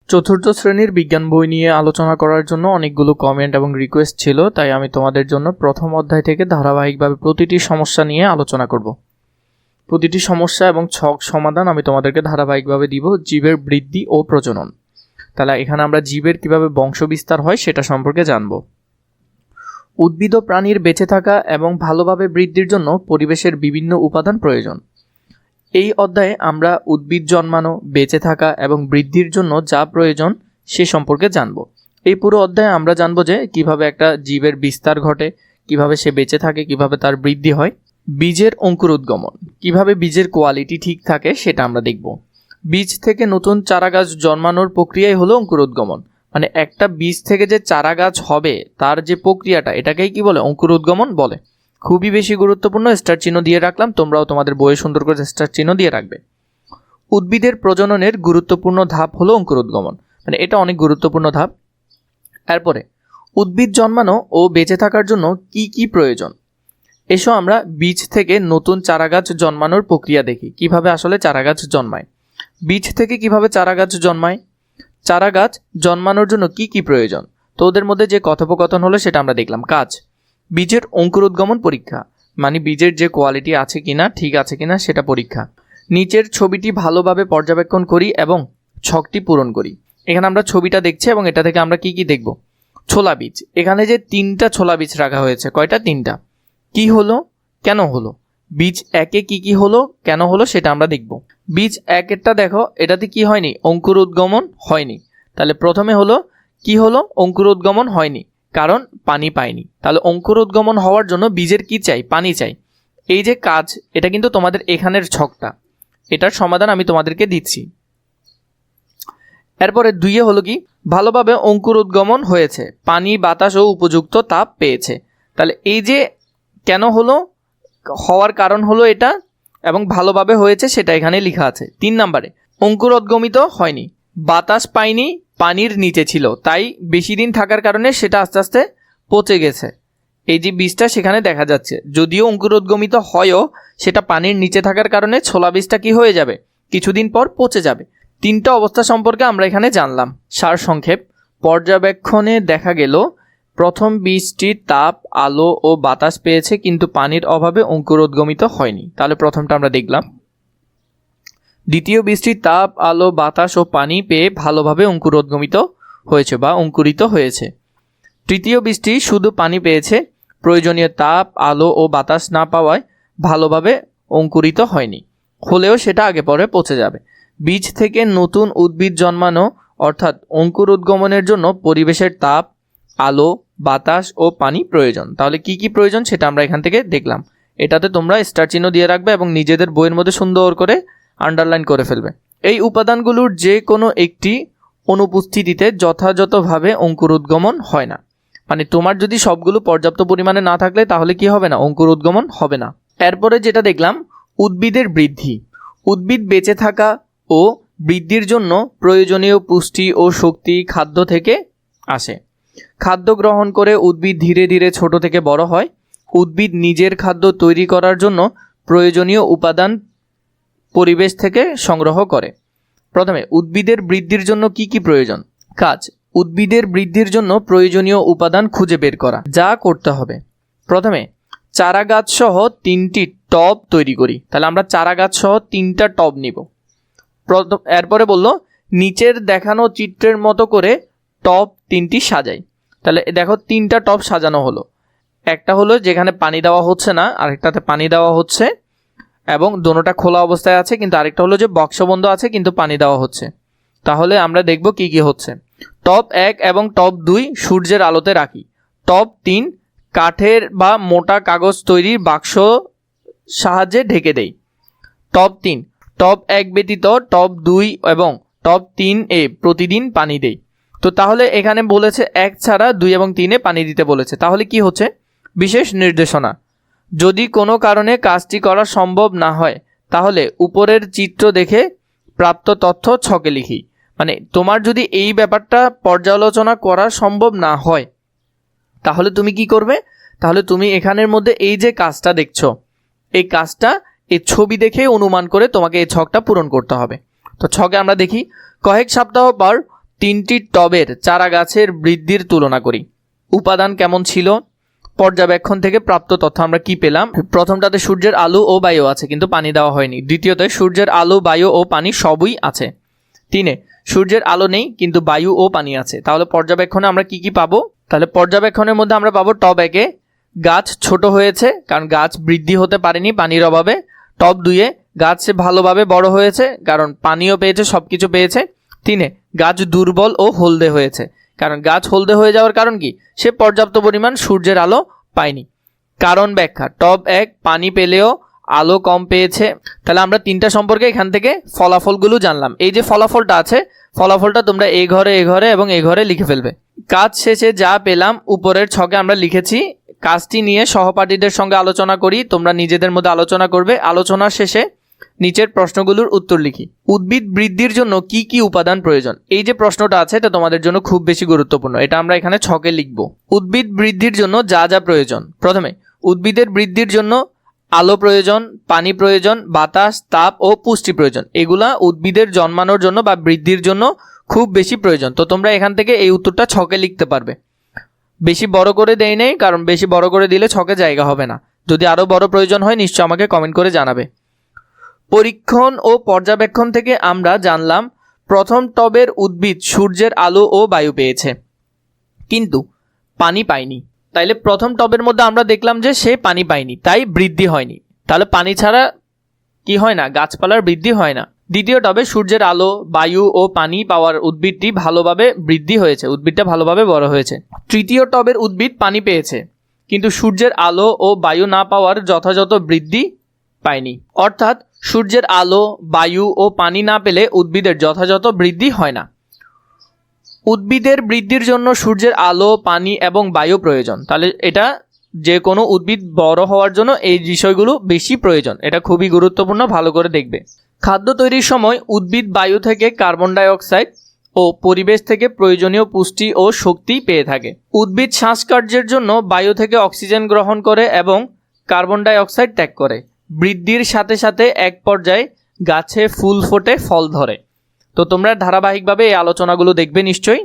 চতুর্থ শ্রেণীর বিজ্ঞান বই নিয়ে আলোচনা করার জন্য অনেকগুলো কমেন্ট এবং রিকোয়েস্ট ছিল, তাই আমি তোমাদের জন্য প্রথম অধ্যায় থেকে ধারাবাহিকভাবে প্রতিটি সমস্যা নিয়ে আলোচনা করব। প্রতিটি সমস্যা এবং ছক সমাধান আমি তোমাদেরকে ধারাবাহিকভাবে দিব। জীবের বৃদ্ধি ও প্রজনন, তাহলে এখানে আমরা জীবের কিভাবে বংশ বিস্তার হয় সেটা সম্পর্কে জানব। উদ্ভিদ ও প্রাণীর বেঁচে থাকা এবং ভালোভাবে বৃদ্ধির জন্য পরিবেশের বিভিন্ন উপাদান প্রয়োজন। এই অধ্যায়ে আমরা উদ্ভিদ জন্মানো, বেঁচে থাকা এবং বৃদ্ধির জন্য যা প্রয়োজন সে সম্পর্কে জানব। এই পুরো অধ্যায়ে আমরা জানব যে কিভাবে একটা জীবের বিস্তার ঘটে, কিভাবে সে বেঁচে থাকে, কিভাবে তার বৃদ্ধি হয়। বীজের অঙ্কুরোদ্গমন, কিভাবে বীজের কোয়ালিটি ঠিক থাকে সেটা আমরা দেখব। বীজ থেকে নতুন চারা গাছ জন্মানোর প্রক্রিয়াই হলো অঙ্কুরোদ্গমন। মানে একটা বীজ থেকে যে চারা গাছ হবে তার যে প্রক্রিয়াটা, এটাকেই কি বলে? অঙ্কুরোদ্গমন বলে। খুবই বেশি গুরুত্বপূর্ণ, স্টার চিহ্ন দিয়ে রাখলাম, তোমরাও তোমাদের বইয়ে সুন্দর করে স্টার চিহ্ন দিয়ে রাখবে। উদ্ভিদের প্রজননের গুরুত্বপূর্ণ ধাপ হলো অঙ্কুরোদ্গমন, মানে এটা অনেক গুরুত্বপূর্ণ ধাপ। এরপরে উদ্ভিদ জন্মানো ও বেঁচে থাকার জন্য কি কি প্রয়োজন, এসো আমরা বীজ থেকে নতুন চারা গাছ জন্মানোর প্রক্রিয়া দেখি। কিভাবে আসলে চারা গাছ জন্মায়, বীজ থেকে কিভাবে চারা গাছ জন্মায়, চারা গাছ জন্মানোর জন্য কি কি প্রয়োজন। তো ওদের মধ্যে যে কথোপকথন হলো সেটা আমরা দেখলাম। কাজ, বীজের অঙ্কুরোদ্গমন পরীক্ষা, মানে বীজের যে কোয়ালিটি আছে কিনা, ঠিক আছে কিনা সেটা পরীক্ষা। নিচের ছবিটি ভালোভাবে পর্যবেক্ষণ করি এবং ছকটি পূরণ করি। এখানে আমরা ছবিটা দেখছি এবং এটা থেকে আমরা কি কি দেখব। ছোলা বীজ, এখানে যে 3টা ছোলা বীজ রাখা হয়েছে, কয়টা? 3টা। কি হলো, কেন হলো, বীজ একে কি কি হলো, কেন হলো সেটা আমরা দেখব। বীজ একেরটা দেখো, এটাতে কি হয়নি? অঙ্কুরোদ্গমন হয়নি। তাহলে প্রথমে হলো কি হলো? অঙ্কুরোদ্গমন হয়নি, কারণ পানি পায়নি। তাহলে অঙ্কুরোদ্গমন হওয়ার জন্য বীজের কি চাই? পানি চাই। এই যে কাজ, এটা কিন্তু তোমাদের এখানের ছকটা, এটার সমাধান আমি তোমাদেরকে দিচ্ছি। এরপরে 2 হলো কি? ভালোভাবে অঙ্কুরোদ্গমন হয়েছে, পানি, বাতাস ও উপযুক্ত তাপ পেয়েছে। তাহলে এই যে কেন হলো, হওয়ার কারণ হলো এটা, এবং ভালোভাবে হয়েছে সেটা এখানে লেখা আছে। 3 নম্বরে অঙ্কুরোদ্গমিত হয়নি, বাতাস পায়নি, পানির নিচে ছিল, তাই বেশি দিন থাকার কারণে সেটা আস্তে আস্তে পচে গেছে। এই যে বীজটা সেখানে দেখা যাচ্ছে, যদিও অঙ্কুরোদ্গমিত হয়ও, সেটা পানির নিচে থাকার কারণে ছোলা বীজটা কি হয়ে যাবে? কিছুদিন পর পচে যাবে। 3টা অবস্থা সম্পর্কে আমরা এখানে জানলাম। সারসংক্ষেপ, পর্যবেক্ষণে দেখা গেল প্রথম বীজটি তাপ, আলো ও বাতাস পেয়েছে, কিন্তু পানির অভাবে অঙ্কুরোদ্গমিত হয়নি। তাহলে প্রথমটা আমরা দেখলাম। দ্বিতীয় বীজটি তাপ, আলো, বাতাস ও পানি পেয়ে ভালোভাবে অঙ্কুরোদ্গমিত হয়েছে বা অঙ্কুরিত হয়েছে। তৃতীয় বীজটি শুধু পানি পেয়েছে, প্রয়োজনীয় তাপ, আলো ও বাতাস না পাওয়ায় ভালোভাবে অঙ্কুরিত হয়নি, হলেও সেটা আগে পরে পচে যাবে। বীজ থেকে নতুন উদ্ভিদ জন্মানো অর্থাৎ অঙ্কুরোদ্গমনের জন্য পরিবেশের তাপ, আলো, বাতাস ও পানি প্রয়োজন। তাহলে কি কি প্রয়োজন সেটা আমরা এখান থেকে দেখলাম। এটাতে তোমরা স্টার চিহ্ন দিয়ে রাখবে এবং নিজেদের বইয়ের মধ্যে সুন্দর করে আন্ডারলাইন করে ফেলবে। এই উপাদানগুলোর যে কোনো একটি অনুপস্থিতিতে যথাযথভাবে অঙ্কুরোদ্গমন হয় না। মানে তোমার যদি সবগুলো পর্যাপ্ত পরিমাণে না থাকলে তাহলে কি হবে না? অঙ্কুরোদ্গমন হবে না। এরপরে যেটা দেখলাম, উদ্ভিদের বৃদ্ধি। উদ্ভিদ বেঁচে থাকা ও বৃদ্ধির জন্য প্রয়োজনীয় পুষ্টি ও শক্তি খাদ্য থেকে আসে। খাদ্য গ্রহণ করে উদ্ভিদ ধীরে ধীরে ছোট থেকে বড় হয়। উদ্ভিদ নিজের খাদ্য তৈরি করার জন্য প্রয়োজনীয় উপাদান পরিবেশ থেকে সংগ্রহ করে। প্রথমে উদ্ভিদের বৃদ্ধির জন্য কি কি প্রয়োজন? কাজ, উদ্ভিদের বৃদ্ধির জন্য প্রয়োজনীয় উপাদান খুঁজে বের করা। যা করতে হবে, প্রথমে চারা গাছ সহ 3টি টব তৈরি করি। তাহলে আমরা চারা গাছ সহ 3টা টব নিব। এরপরে বললো নিচের দেখানো চিত্রের মতো করে টব 3টি সাজাই। তাহলে দেখো 3টা টব সাজানো হলো। একটা হলো যেখানে পানি দেওয়া হচ্ছে না, আরেকটাতে পানি দেওয়া হচ্ছে এবং দোনোটা খোলা অবস্থায় আছে, কিন্তু আরেকটা হলো যে বক্সবন্ধ আছে কিন্তু পানি দেওয়া হচ্ছে। তাহলে আমরা দেখব কি কি হচ্ছে। টব 1 এবং টব 2 সূর্যের আলোতে রাখি। টব 3 কাঠের বা মোটা কাগজ তৈরির বাক্স সাহায্যে ঢেকে দেই। টব 3, টব 1 ব্যতীত টব 2 এবং টব 3-এ প্রতিদিন পানি দেই। তো তাহলে এখানে বলেছে 1 ছাড়া 2 এবং 3-এ পানি দিতে বলেছে। তাহলে কি হচ্ছে? বিশেষ নির্দেশনা, যদি কোনো কারণে কাজটি করা সম্ভব না হয় তাহলে উপরের চিত্র দেখে প্রাপ্ত তথ্য ছকে লিখি। মানে তোমার যদি এই ব্যাপারটা পর্যালোচনা করা সম্ভব না হয় তাহলে তুমি কি করবে? তাহলে তুমি এখানের মধ্যে এই যে কাজটা দেখছো, এই কাজটা এই ছবি দেখে অনুমান করে তোমাকে এই ছকটা পূরণ করতে হবে। তো ছকে আমরা দেখি, কয়েক সপ্তাহ পর তিনটি টবের চারা গাছের বৃদ্ধির তুলনা করি। উপাদান কেমন ছিল, পর্যবেক্ষণ থেকে প্রাপ্ত তথ্য আমরা কি পেলাম। প্রথমটাতে সূর্যের আলো ও বায়ু আছে কিন্তু পানি দেওয়া হয়নি। দ্বিতীয়তে সূর্যের আলো, বায়ু ও পানি সবই আছে। 3 সূর্যের আলো নেই কিন্তু বায়ু ও পানি আছে। তাহলে পর্যবেক্ষণে আমরা কি কি পাবো? তাহলে পর্যবেক্ষণের মধ্যে আমরা পাবো টব 1 গাছ ছোট হয়েছে কারণ গাছ বৃদ্ধি হতে পারেনি পানির অভাবে। টব 2 গাছ ভালোভাবে বড় হয়েছে কারণ পানিও পেয়েছে, সবকিছু পেয়েছে। 3 গাছ দুর্বল ও হলদে হয়েছে কারণ গাছ হলদে হয়ে যাওয়ার কারণ কি, সে পর্যাপ্ত পরিমাণ সূর্যের আলো পায়নি। কারণ ব্যাখ্যা, টব 1 পানি পেলেও আলো কম পেয়েছে। তাহলে আমরা 3টা সম্পর্কে এখান থেকে ফলাফলগুলো জানলাম। এই যে ফলাফলটা আছে, ফলাফলটা তোমরা এই ঘরে এবং এই ঘরে লিখে ফেলবে। কাজ শেষে যা পেলাম উপরের ছকে আমরা লিখেছি। কাজটি নিয়ে সহপাঠীদের সঙ্গে আলোচনা করি, তোমরা নিজেদের মধ্যে আলোচনা করবে। আলোচনার শেষে নিচের প্রশ্নগুলোর উত্তর লিখি। উদ্ভিদ বৃদ্ধির জন্য কি কি উপাদান প্রয়োজন? এই যে প্রশ্নটা আছে এটা তোমাদের জন্য খুব বেশি গুরুত্বপূর্ণ, এটা আমরা এখানে ছকে লিখব। উদ্ভিদ বৃদ্ধির জন্য যা যা প্রয়োজন। প্রথমে উদ্ভিদের বৃদ্ধির জন্য আলো প্রয়োজন, পানি প্রয়োজন, বাতাস, তাপ ও পুষ্টি প্রয়োজন। এগুলা উদ্ভিদের জন্মানোর জন্য বা বৃদ্ধির জন্য খুব বেশি প্রয়োজন। তো তোমরা এখান থেকে এই উত্তরটা ছকে লিখতে পারবে। বেশি বড় করে দেই নাই কারণ বেশি বড় করে দিলে ছকে জায়গা হবে না। যদি আরও বড় প্রয়োজন হয় নিশ্চয় আমাকে কমেন্ট করে জানাবে। পরীক্ষণ ও পর্যবেক্ষণ থেকে আমরা জানলাম প্রথম টবের উদ্ভিদ সূর্যের আলো ও বায়ু পেয়েছে কিন্তু পানি পায়নি। তাইলে প্রথম টবের মধ্যে আমরা দেখলাম যে সে পানি পায়নি, তাই বৃদ্ধি হয়নি। তাহলে পানি ছাড়া কি হয় না, গাছপালার বৃদ্ধি হয় না। দ্বিতীয় টবে সূর্যের আলো, বায়ু ও পানি পাওয়ার উদ্ভিদটি ভালোভাবে বৃদ্ধি হয়েছে, উদ্ভিদটা ভালোভাবে বড় হয়েছে। তৃতীয় টবের উদ্ভিদ পানি পেয়েছে কিন্তু সূর্যের আলো ও বায়ু না পাওয়ার যথাযথ বৃদ্ধি পায়নি। অর্থাৎ সূর্যের আলো, বায়ু ও পানি না পেলে উদ্ভিদের যথাযথ বৃদ্ধি হয় না। উদ্ভিদের বৃদ্ধির জন্য সূর্যের আলো, পানি এবং বায়ু প্রয়োজন। তাহলে এটা যে কোনো উদ্ভিদ বড় হওয়ার জন্য এই বিষয়গুলো বেশি প্রয়োজন, এটা খুবই গুরুত্বপূর্ণ, ভালো করে দেখবে। খাদ্য তৈরির সময় উদ্ভিদ বায়ু থেকে কার্বন ডাই অক্সাইড ও পরিবেশ থেকে প্রয়োজনীয় পুষ্টি ও শক্তি পেয়ে থাকে। উদ্ভিদ শ্বাসকার্যের জন্য বায়ু থেকে অক্সিজেন গ্রহণ করে এবং কার্বন ডাই অক্সাইড ত্যাগ করে। বৃদ্ধির সাথে সাথে এক পর্যায়ে গাছে ফুল ফোটে, ফল ধরে। তো তোমরা ধারাবাহিকভাবে এই আলোচনাগুলো দেখবে নিশ্চয়ই।